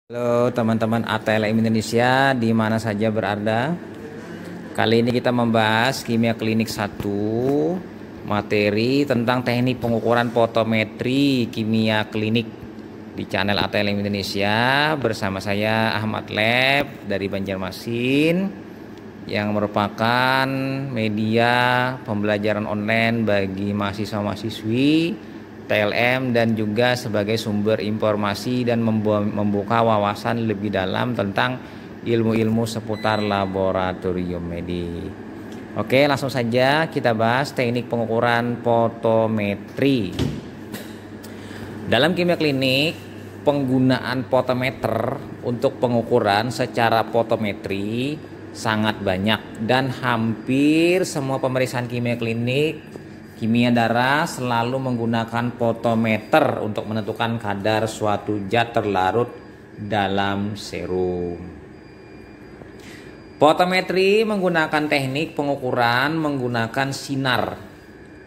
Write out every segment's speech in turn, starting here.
Halo teman-teman ATLM Indonesia di mana saja berada. Kali ini kita membahas kimia klinik 1, materi tentang teknik pengukuran fotometri kimia klinik di channel ATLM Indonesia bersama saya Ahmad Lab dari Banjarmasin yang merupakan media pembelajaran online bagi mahasiswa-mahasiswi TLM dan juga sebagai sumber informasi dan membuka wawasan lebih dalam tentang ilmu-ilmu seputar laboratorium medik. Oke, langsung saja kita bahas teknik pengukuran fotometri. Dalam kimia klinik, penggunaan fotometer untuk pengukuran secara fotometri sangat banyak dan hampir semua pemeriksaan kimia klinik kimia darah selalu menggunakan fotometer untuk menentukan kadar suatu zat terlarut dalam serum. Fotometri menggunakan teknik pengukuran menggunakan sinar.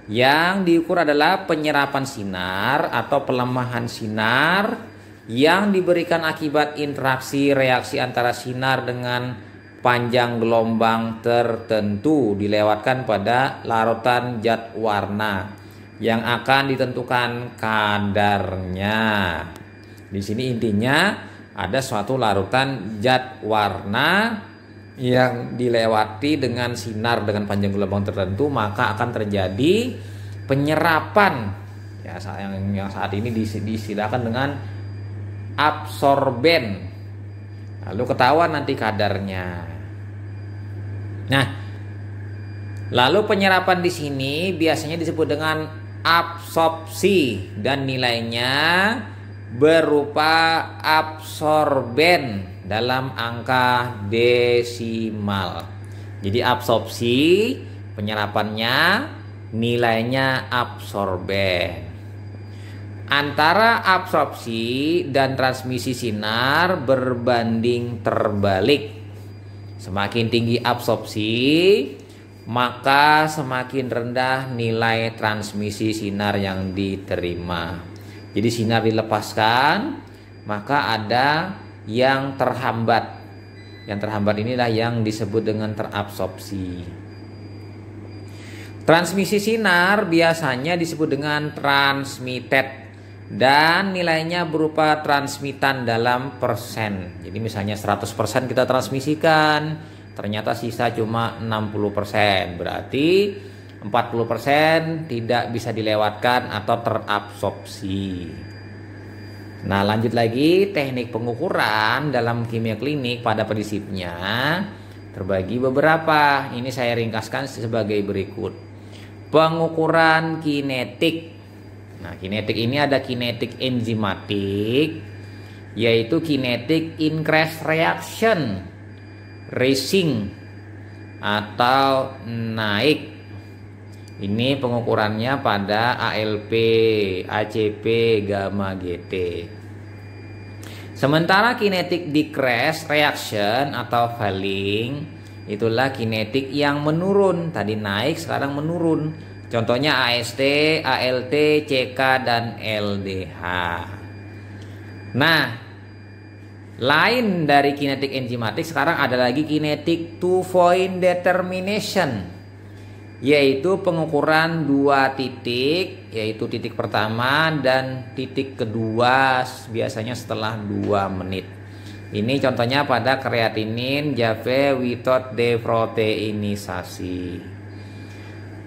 Yang diukur adalah penyerapan sinar atau pelemahan sinar yang diberikan akibat interaksi reaksi antara sinar dengan panjang gelombang tertentu dilewatkan pada larutan zat warna yang akan ditentukan kadarnya. Di sini intinya ada suatu larutan zat warna yang dilewati dengan sinar dengan panjang gelombang tertentu, maka akan terjadi penyerapan. Ya, yang saat ini disediakan dengan absorben. Lalu ketahuan nanti kadarnya. Nah, lalu penyerapan di sini biasanya disebut dengan absorpsi dan nilainya berupa absorben dalam angka desimal. Jadi absorpsi penyerapannya nilainya absorben. Antara absorpsi dan transmisi sinar berbanding terbalik. Semakin tinggi absorpsi, maka semakin rendah nilai transmisi sinar yang diterima. Jadi sinar dilepaskan, maka ada yang terhambat. Yang terhambat inilah yang disebut dengan terabsorpsi. Transmisi sinar biasanya disebut dengan transmitted dan nilainya berupa transmitan dalam persen. Jadi misalnya 100% kita transmisikan, ternyata sisa cuma 60%. Berarti 40% tidak bisa dilewatkan atau terabsorpsi. Nah, lanjut lagi, teknik pengukuran dalam kimia klinik pada prinsipnya terbagi beberapa. Ini saya ringkaskan sebagai berikut. Pengukuran kinetik. Nah, kinetik ini ada kinetik enzimatik, yaitu kinetik increase reaction, racing atau naik. Ini pengukurannya pada ALP, ACP, gamma GT. Sementara kinetik decrease reaction atau falling, itulah kinetik yang menurun. Tadi naik, sekarang menurun. Contohnya AST, ALT, CK, dan LDH. Nah, lain dari kinetik enzimatik, sekarang ada lagi kinetik two-point determination, yaitu pengukuran dua titik, yaitu titik pertama dan titik kedua biasanya setelah 2 menit. Ini contohnya pada kreatinin Jave without deproteinisasi.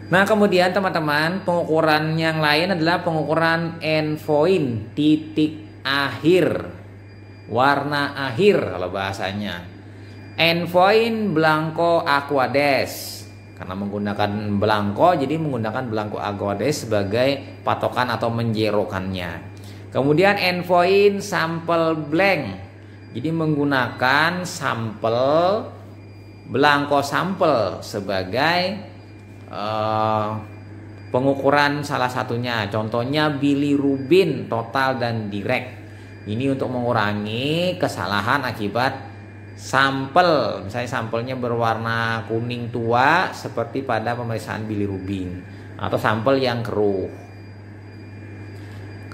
Nah, kemudian teman-teman, pengukuran yang lain adalah pengukuran endpoint, titik akhir, warna akhir kalau bahasanya. Endpoint blanco aqueous. Karena menggunakan blanco, jadi menggunakan blanco aqueous sebagai patokan atau menjerokannya. Kemudian endpoint sample blank. Jadi menggunakan sampel blanco sampel sebagai pengukuran salah satunya. Contohnya bilirubin total dan direct. Ini untuk mengurangi kesalahan akibat sampel. Misalnya sampelnya berwarna kuning tua seperti pada pemeriksaan bilirubin, atau sampel yang keruh.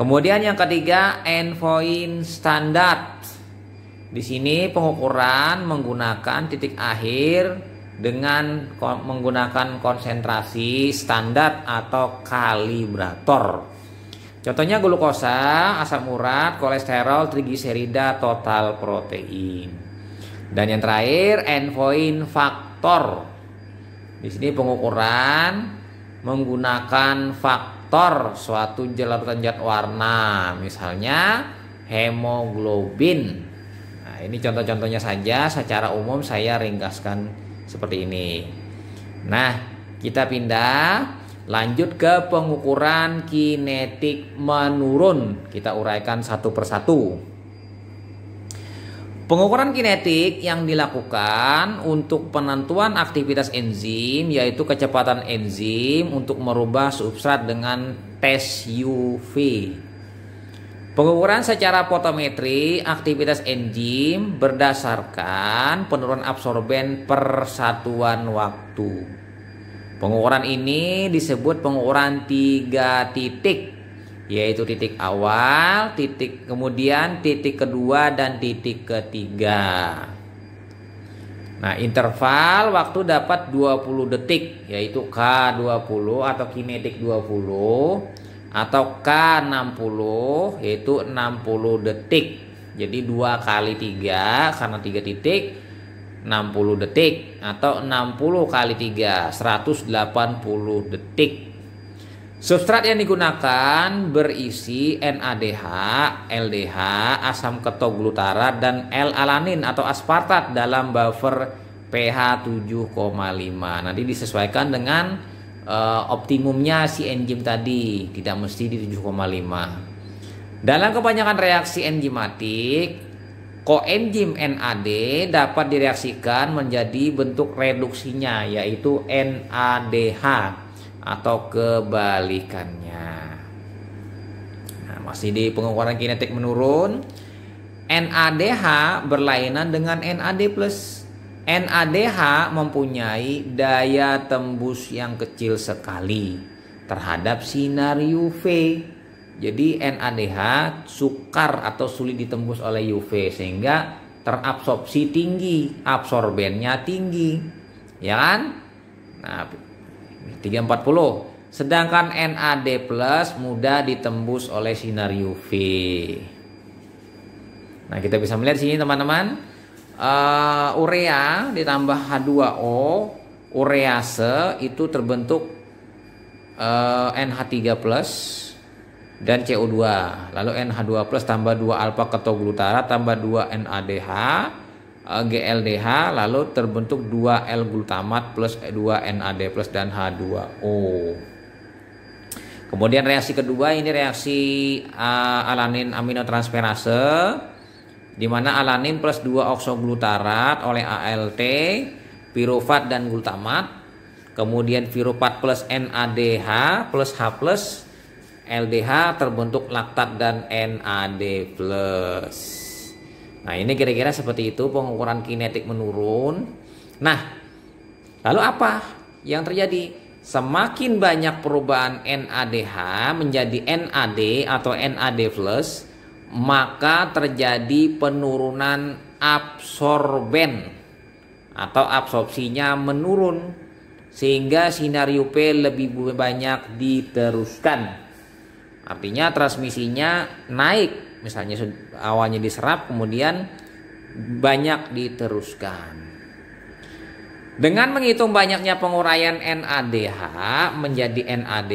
Kemudian yang ketiga endpoint standard. Di sini pengukuran menggunakan titik akhir dengan menggunakan konsentrasi standar atau kalibrator. Contohnya glukosa, asam urat, kolesterol, trigliserida, total protein. Dan yang terakhir endpoint faktor. Di sini pengukuran menggunakan faktor suatu larutan zat warna, misalnya hemoglobin. Nah, ini contoh-contohnya saja, secara umum saya ringkaskan seperti ini. Nah, kita pindah lanjut ke pengukuran kinetik menurun. Kita uraikan satu persatu. Pengukuran kinetik yang dilakukan untuk penentuan aktivitas enzim, yaitu kecepatan enzim untuk merubah substrat dengan tes UV. Pengukuran secara fotometri aktivitas enzim berdasarkan penurunan absorben per satuan waktu. Pengukuran ini disebut pengukuran 3 titik, yaitu titik awal, titik kemudian titik kedua, dan titik ketiga. Nah, interval waktu dapat 20 detik, yaitu K20 atau kinetik 20, atau K60 yaitu 60 detik. Jadi 2 kali 3 karena 3 titik 60 detik, atau 60 kali 3 180 detik. Substrat yang digunakan berisi NADH, LDH, asam ketoglutarat, dan L-alanin atau aspartat dalam buffer pH 7,5. Nanti disesuaikan dengan optimumnya si enzim tadi, tidak mesti di 7,5. Dalam kebanyakan reaksi enzimatik, koenzim NAD dapat direaksikan menjadi bentuk reduksinya, yaitu NADH atau kebalikannya. Nah, masih di pengukuran kinetik menurun, NADH berlainan dengan NAD+. NADH mempunyai daya tembus yang kecil sekali terhadap sinar UV. Jadi NADH sukar atau sulit ditembus oleh UV, sehingga terabsorpsi tinggi, absorbennya tinggi, ya kan? Nah, 340. Sedangkan NAD+ mudah ditembus oleh sinar UV. Nah, kita bisa melihat sini teman-teman, urea ditambah H2O, urease itu terbentuk NH3+ dan CO2. Lalu NH2+ tambah 2 alfa ketoglutarat tambah 2 NADH, GLDH, lalu terbentuk 2 L-glutamat plus 2 NAD+ dan H2O. Kemudian reaksi kedua ini reaksi alanin aminotransferase, di mana alanin plus 2 oksoglutarat oleh ALT, pirufat dan glutamat. Kemudian pirufat plus NADH plus H plus LDH terbentuk laktat dan NAD+. Nah, ini kira-kira seperti itu pengukuran kinetik menurun. Nah, lalu apa yang terjadi? Semakin banyak perubahan NADH menjadi NAD atau NAD+, maka terjadi penurunan absorben atau absorpsinya menurun, sehingga sinar UV lebih banyak diteruskan. Artinya transmisinya naik, misalnya awalnya diserap kemudian banyak diteruskan. Dengan menghitung banyaknya penguraian NADH menjadi NAD+,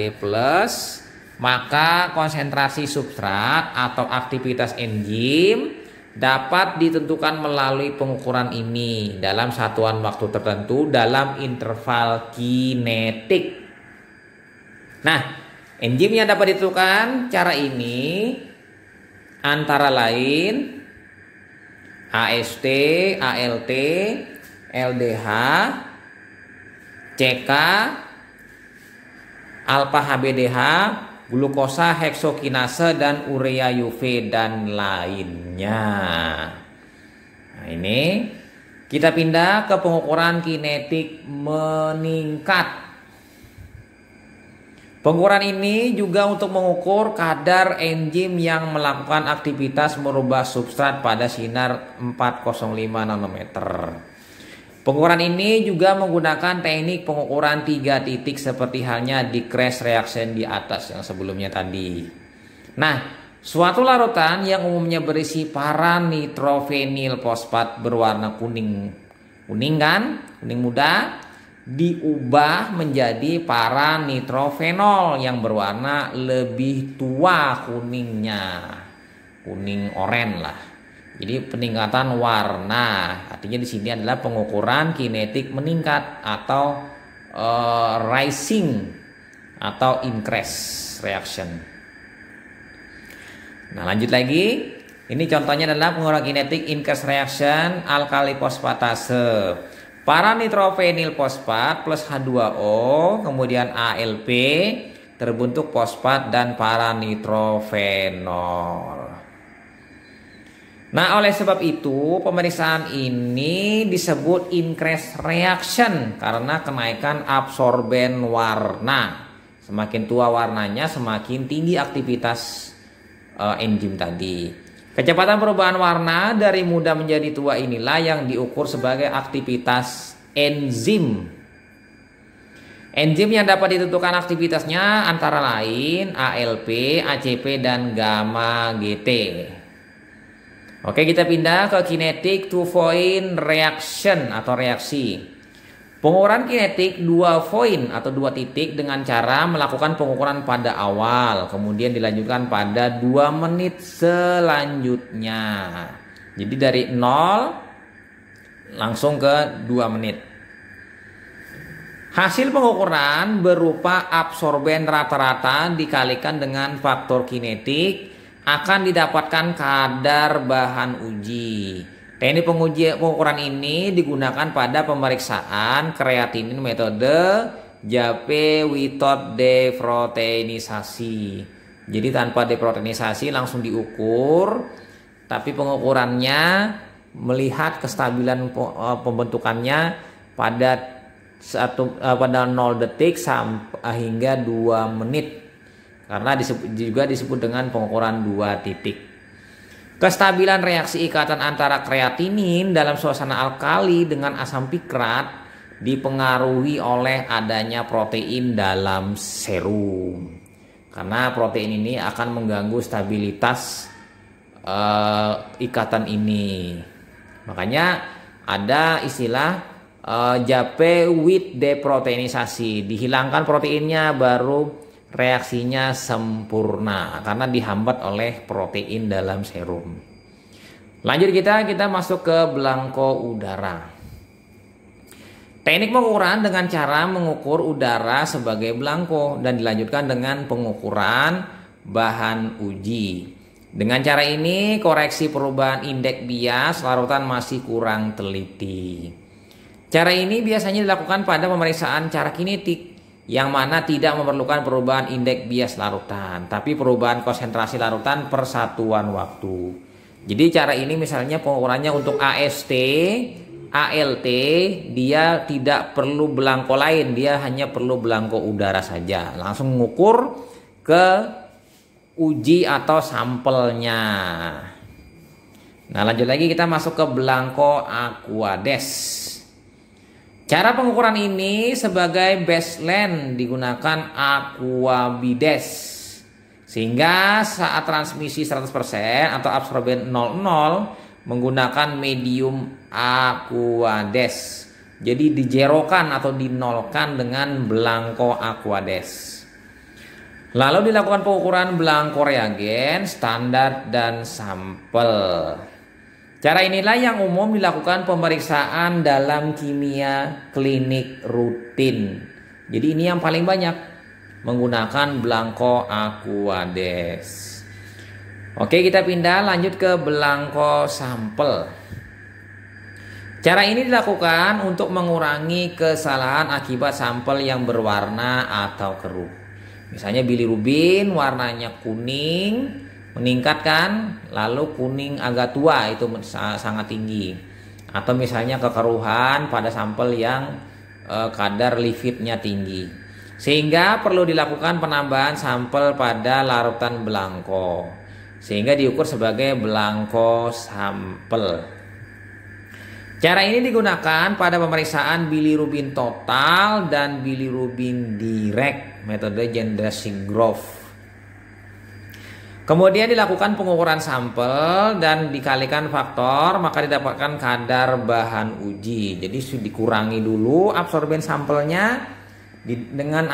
maka konsentrasi substrat atau aktivitas enzim dapat ditentukan melalui pengukuran ini dalam satuan waktu tertentu dalam interval kinetik. Nah, enzim yang dapat ditentukan cara ini antara lain AST, ALT, LDH, CK, alpha HBDH, glukosa heksokinase, dan urea UV dan lainnya. Nah, ini kita pindah ke pengukuran kinetik meningkat. Pengukuran ini juga untuk mengukur kadar enzim yang melakukan aktivitas merubah substrat pada sinar 405 nanometer. Pengukuran ini juga menggunakan teknik pengukuran 3 titik seperti halnya di crash reaction di atas yang sebelumnya tadi. Nah, suatu larutan yang umumnya berisi para-nitrofenil fosfat berwarna kuning muda diubah menjadi para-nitrofenol yang berwarna lebih tua kuningnya, kuning oranye lah. Jadi peningkatan warna, artinya di sini adalah pengukuran kinetik meningkat atau rising atau increase reaction. Nah, lanjut lagi. Ini contohnya adalah pengukuran kinetik increase reaction alkali fosfatase. Para-nitrofenil fosfat plus H2O kemudian ALP terbentuk fosfat dan para-nitrofenol. Nah, oleh sebab itu pemeriksaan ini disebut increase reaction karena kenaikan absorben warna. Semakin tua warnanya semakin tinggi aktivitas enzim tadi. Kecepatan perubahan warna dari muda menjadi tua inilah yang diukur sebagai aktivitas enzim. Enzim yang dapat ditentukan aktivitasnya antara lain ALP, ACP, dan gamma GT. Oke, kita pindah ke kinetik two point reaction atau reaksi. Pengukuran kinetik 2 point atau 2 titik dengan cara melakukan pengukuran pada awal, kemudian dilanjutkan pada 2 menit selanjutnya. Jadi dari 0 langsung ke 2 menit. Hasil pengukuran berupa absorben rata-rata dikalikan dengan faktor kinetik akan didapatkan kadar bahan uji. Teknik pengukuran ini digunakan pada pemeriksaan kreatinin metode Jape without deproteinisasi. Jadi tanpa deproteinisasi langsung diukur, tapi pengukurannya melihat kestabilan pembentukannya pada 0 detik sampai hingga 2 menit. Karena juga disebut dengan pengukuran 2 titik. Kestabilan reaksi ikatan antara kreatinin dalam suasana alkali dengan asam pikrat dipengaruhi oleh adanya protein dalam serum. Karena protein ini akan mengganggu stabilitas ikatan ini. Makanya ada istilah Jape with deproteinisasi. Dihilangkan proteinnya baru reaksinya sempurna karena dihambat oleh protein dalam serum. Lanjut kita masuk ke belangko udara. Teknik pengukuran dengan cara mengukur udara sebagai belangko dan dilanjutkan dengan pengukuran bahan uji. Dengan cara ini koreksi perubahan indeks bias larutan masih kurang teliti. Cara ini biasanya dilakukan pada pemeriksaan cara kinetik yang mana tidak memerlukan perubahan indeks bias larutan, tapi perubahan konsentrasi larutan per satuan waktu. Jadi cara ini misalnya pengukurannya untuk AST, ALT, dia tidak perlu belangko lain, dia hanya perlu belangko udara saja. Langsung mengukur ke uji atau sampelnya. Nah, lanjut lagi kita masuk ke belangko Aquades. Cara pengukuran ini sebagai baseline digunakan Aquabides. Sehingga saat transmisi 100% atau absorben 00 menggunakan medium Aquades. Jadi dijerokan atau dinolkan dengan belangko Aquades. Lalu dilakukan pengukuran belangko reagen, standar, dan sampel. Cara inilah yang umum dilakukan pemeriksaan dalam kimia klinik rutin. Jadi ini yang paling banyak menggunakan belangko Aquades. Oke, kita pindah lanjut ke belangko sampel. Cara ini dilakukan untuk mengurangi kesalahan akibat sampel yang berwarna atau keruh. Misalnya bilirubin warnanya kuning meningkatkan, lalu kuning agak tua itu sangat tinggi. Atau misalnya kekeruhan pada sampel yang kadar lipidnya tinggi. Sehingga perlu dilakukan penambahan sampel pada larutan belangko, sehingga diukur sebagai belangko sampel. Cara ini digunakan pada pemeriksaan bilirubin total dan bilirubin direct, metode Jandrowski-Grof. Kemudian dilakukan pengukuran sampel dan dikalikan faktor, maka didapatkan kadar bahan uji. Jadi dikurangi dulu absorben sampelnya dengan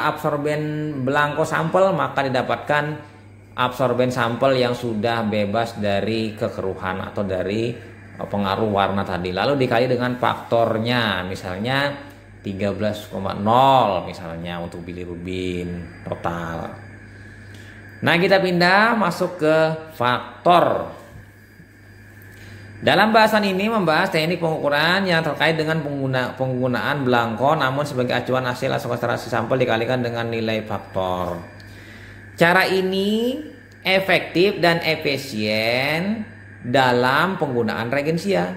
absorben belangko sampel, maka didapatkan absorben sampel yang sudah bebas dari kekeruhan atau dari pengaruh warna tadi. Lalu dikali dengan faktornya, misalnya 13,0 misalnya untuk bilirubin total. Nah, kita pindah masuk ke faktor. Dalam bahasan ini membahas teknik pengukuran yang terkait dengan penggunaan belangko, namun sebagai acuan hasil konsentrasi sampel dikalikan dengan nilai faktor. Cara ini efektif dan efisien dalam penggunaan regensia,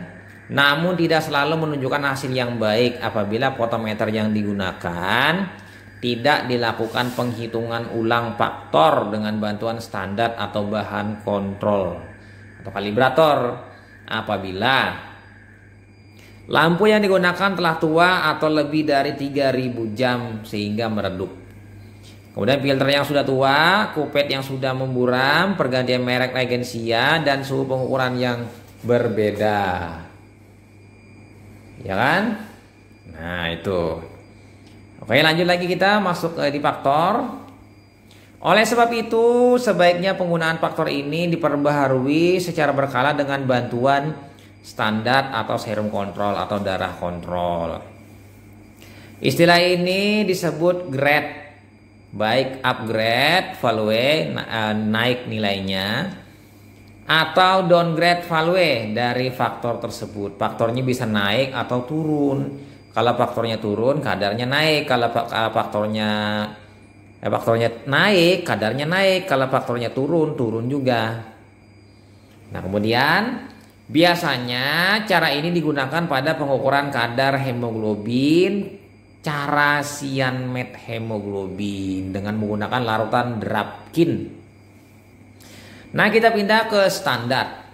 namun tidak selalu menunjukkan hasil yang baik apabila fotometer yang digunakan tidak dilakukan penghitungan ulang faktor dengan bantuan standar atau bahan kontrol atau kalibrator apabila lampu yang digunakan telah tua atau lebih dari 3000 jam sehingga meredup. Kemudian filter yang sudah tua, kupet yang sudah memburam, pergantian merek regensia, dan suhu pengukuran yang berbeda. Ya kan? Nah, itu. Oke, lanjut lagi kita masuk di faktor. Oleh sebab itu, sebaiknya penggunaan faktor ini diperbaharui secara berkala dengan bantuan standar atau serum kontrol atau darah kontrol. Istilah ini disebut grade, baik upgrade value naik nilainya atau downgrade value dari faktor tersebut. Faktornya bisa naik atau turun. Kalau faktornya turun, kadarnya naik. Kalau faktornya naik, kadarnya naik. Kalau faktornya turun, turun juga. Nah, kemudian biasanya cara ini digunakan pada pengukuran kadar hemoglobin, cara cyanide hemoglobin dengan menggunakan larutan Drapkin. Nah, kita pindah ke standar.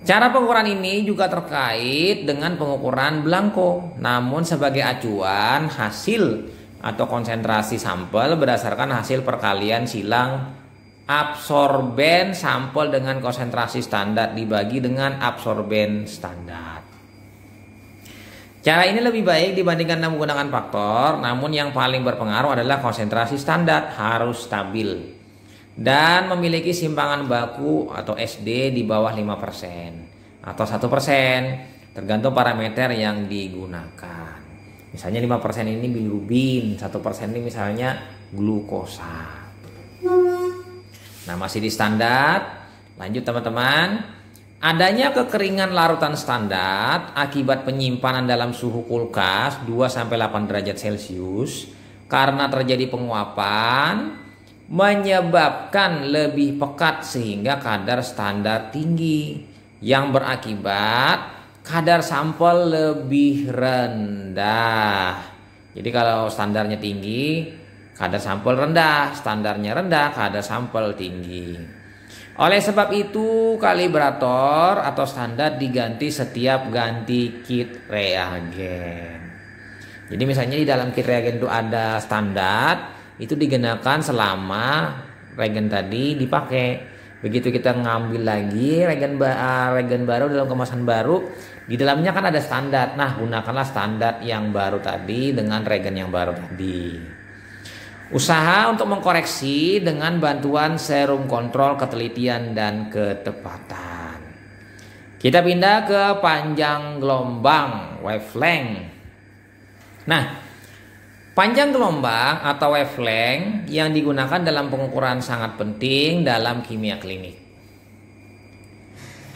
Cara pengukuran ini juga terkait dengan pengukuran belangko, namun sebagai acuan hasil atau konsentrasi sampel berdasarkan hasil perkalian silang absorben sampel dengan konsentrasi standar dibagi dengan absorben standar. Cara ini lebih baik dibandingkan menggunakan faktor, namun yang paling berpengaruh adalah konsentrasi standar harus stabil dan memiliki simpangan baku atau SD di bawah 5% atau 1%, tergantung parameter yang digunakan. Misalnya 5% ini bilirubin, 1% ini misalnya glukosa. Nah, masih di standar. Lanjut teman-teman. Adanya kekeringan larutan standar akibat penyimpanan dalam suhu kulkas 2-8 derajat Celcius karena terjadi penguapan menyebabkan lebih pekat sehingga kadar standar tinggi yang berakibat kadar sampel lebih rendah. Jadi kalau standarnya tinggi, kadar sampel rendah, standarnya rendah, kadar sampel tinggi. Oleh sebab itu kalibrator atau standar diganti setiap ganti kit reagen. Jadi misalnya di dalam kit reagen itu ada standar, itu digunakan selama regen tadi dipakai. Begitu kita ngambil lagi regen baru dalam kemasan baru, di dalamnya kan ada standar. Nah, gunakanlah standar yang baru tadi dengan regen yang baru tadi. Usaha untuk mengkoreksi dengan bantuan serum kontrol ketelitian dan ketepatan. Kita pindah ke panjang gelombang wavelength. Nah, panjang gelombang atau wavelength yang digunakan dalam pengukuran sangat penting dalam kimia klinik.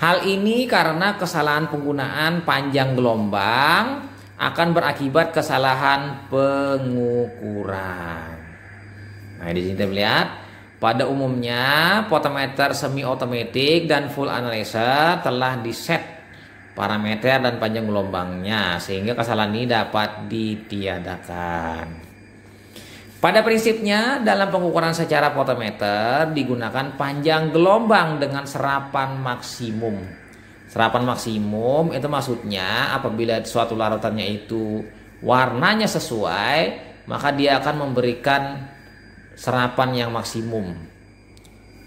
Hal ini karena kesalahan penggunaan panjang gelombang akan berakibat kesalahan pengukuran. Nah, di sini kita melihat pada umumnya fotometer semi otomatis dan full analyzer telah diset parameter dan panjang gelombangnya sehingga kesalahan ini dapat ditiadakan. Pada prinsipnya dalam pengukuran secara fotometer digunakan panjang gelombang dengan serapan maksimum. Serapan maksimum itu maksudnya apabila suatu larutannya itu warnanya sesuai, maka dia akan memberikan serapan yang maksimum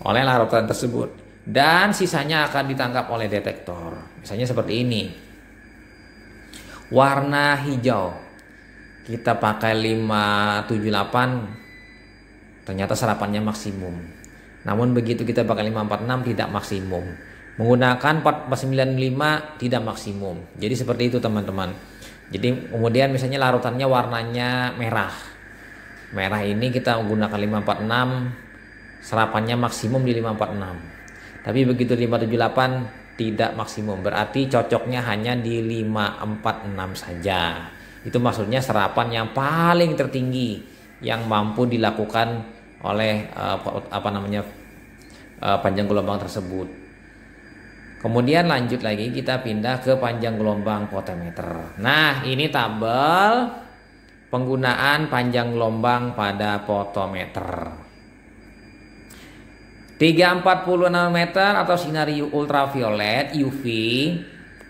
oleh larutan tersebut, dan sisanya akan ditangkap oleh detektor. Misalnya seperti ini. Warna hijau kita pakai 578, ternyata serapannya maksimum. Namun begitu kita pakai 546 tidak maksimum. Menggunakan 495 tidak maksimum. Jadi seperti itu teman-teman. Jadi kemudian misalnya larutannya warnanya merah. Merah ini kita menggunakan 546, serapannya maksimum di 546. Tapi begitu 578 tidak maksimum. Berarti cocoknya hanya di 546 saja. Itu maksudnya serapan yang paling tertinggi yang mampu dilakukan oleh panjang gelombang tersebut. Kemudian lanjut lagi kita pindah ke panjang gelombang fotometer. Nah, ini tabel penggunaan panjang gelombang pada fotometer. 340 nanometer atau sinar ultraviolet UV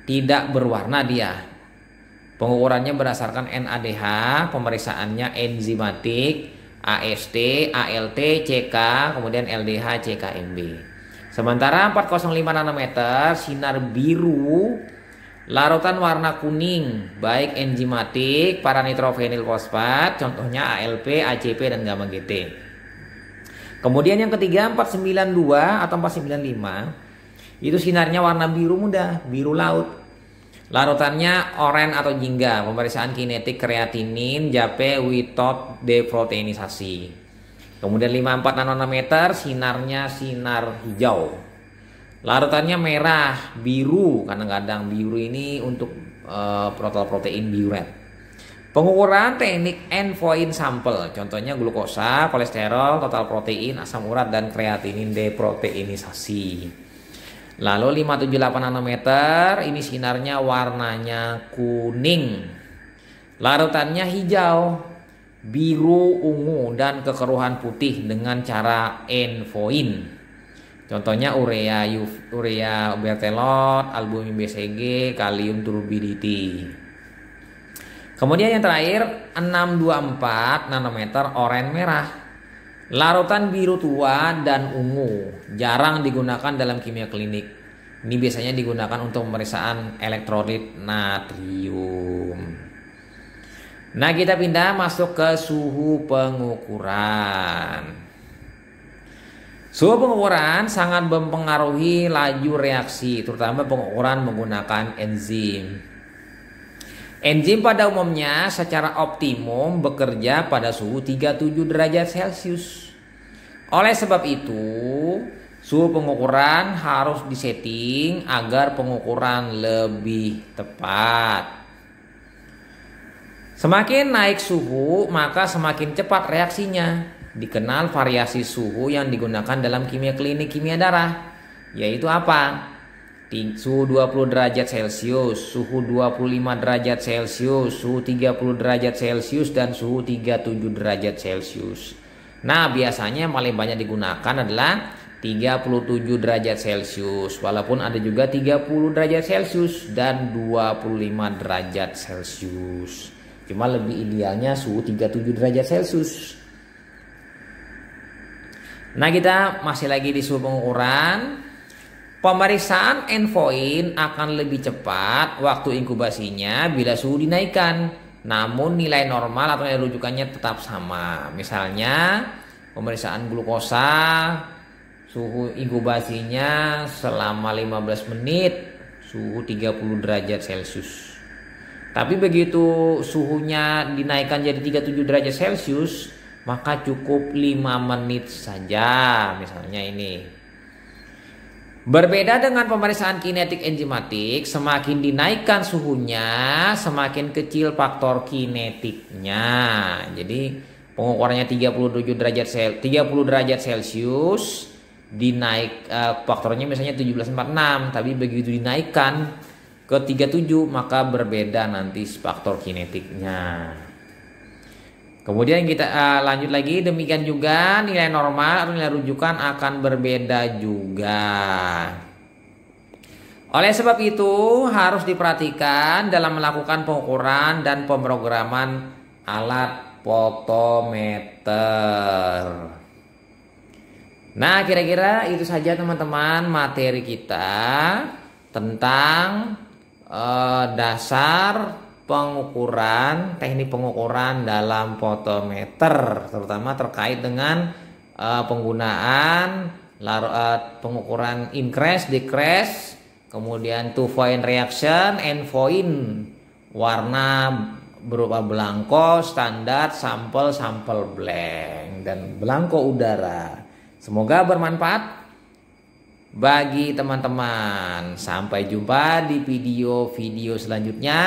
tidak berwarna dia. Pengukurannya berdasarkan NADH, pemeriksaannya enzimatik, AST, ALT, CK, kemudian LDH, CKMB. Sementara 405 nanometer sinar biru larutan warna kuning baik enzimatik, paranitrophenil fosfat, contohnya ALP, ACP dan gamma GT. Kemudian yang ketiga 492 atau 495 itu sinarnya warna biru muda, biru laut. Larutannya oren atau jingga, pemeriksaan kinetik kreatinin, jape without deproteinisasi. Kemudian 54 nanometer sinarnya sinar hijau. Larutannya merah, biru, kadang-kadang biru ini untuk total protein biuret. Pengukuran teknik endpoint sampel, contohnya glukosa, kolesterol, total protein, asam urat dan kreatinin deproteinisasi. Lalu 578 nanometer ini sinarnya warnanya kuning. Larutannya hijau, biru, ungu dan kekeruhan putih dengan cara endpoint. Contohnya urea bertelot, albumin BCG, kalium turbidity. Kemudian yang terakhir 624 nanometer oranye merah. Larutan biru tua dan ungu jarang digunakan dalam kimia klinik. Ini biasanya digunakan untuk pemeriksaan elektrolit natrium. Nah, kita pindah masuk ke suhu pengukuran. Suhu pengukuran sangat mempengaruhi laju reaksi, terutama pengukuran menggunakan enzim. Enzim pada umumnya secara optimum bekerja pada suhu 37 derajat Celcius. Oleh sebab itu, suhu pengukuran harus disetting agar pengukuran lebih tepat. Semakin naik suhu, maka semakin cepat reaksinya. Dikenal variasi suhu yang digunakan dalam kimia klinik kimia darah, yaitu apa? Suhu 20 derajat Celcius, suhu 25 derajat Celcius, suhu 30 derajat Celcius, dan suhu 37 derajat Celcius. Nah, biasanya yang paling banyak digunakan adalah 37 derajat Celcius, walaupun ada juga 30 derajat Celcius dan 25 derajat Celcius. Cuma lebih idealnya suhu 37 derajat Celcius. Nah, kita masih lagi di suhu pengukuran. Pemeriksaan endpoint akan lebih cepat waktu inkubasinya bila suhu dinaikkan, namun nilai normal atau nilai rujukannya tetap sama. Misalnya pemeriksaan glukosa, suhu inkubasinya selama 15 menit, suhu 30 derajat Celcius. Tapi begitu suhunya dinaikkan jadi 37 derajat Celcius, maka cukup 5 menit saja. Misalnya ini. Berbeda dengan pemeriksaan kinetik enzimatik, semakin dinaikkan suhunya, semakin kecil faktor kinetiknya. Jadi pengukurannya 30 derajat Celcius, dinaik faktornya misalnya 1746, tapi begitu dinaikkan ke 37 maka berbeda nanti faktor kinetiknya. Kemudian kita lanjut lagi, demikian juga nilai normal atau nilai rujukan akan berbeda juga. Oleh sebab itu harus diperhatikan dalam melakukan pengukuran dan pemrograman alat fotometer. Nah, kira-kira itu saja teman-teman materi kita tentang dasar pengukuran, teknik pengukuran dalam fotometer, terutama terkait dengan penggunaan pengukuran increase, decrease, kemudian two point reaction, end point, warna berupa belangko, standar, sampel blank, dan belangko udara. Semoga bermanfaat bagi teman-teman. Sampai jumpa di video-video selanjutnya.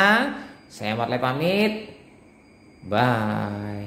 Saya Marley pamit. Bye.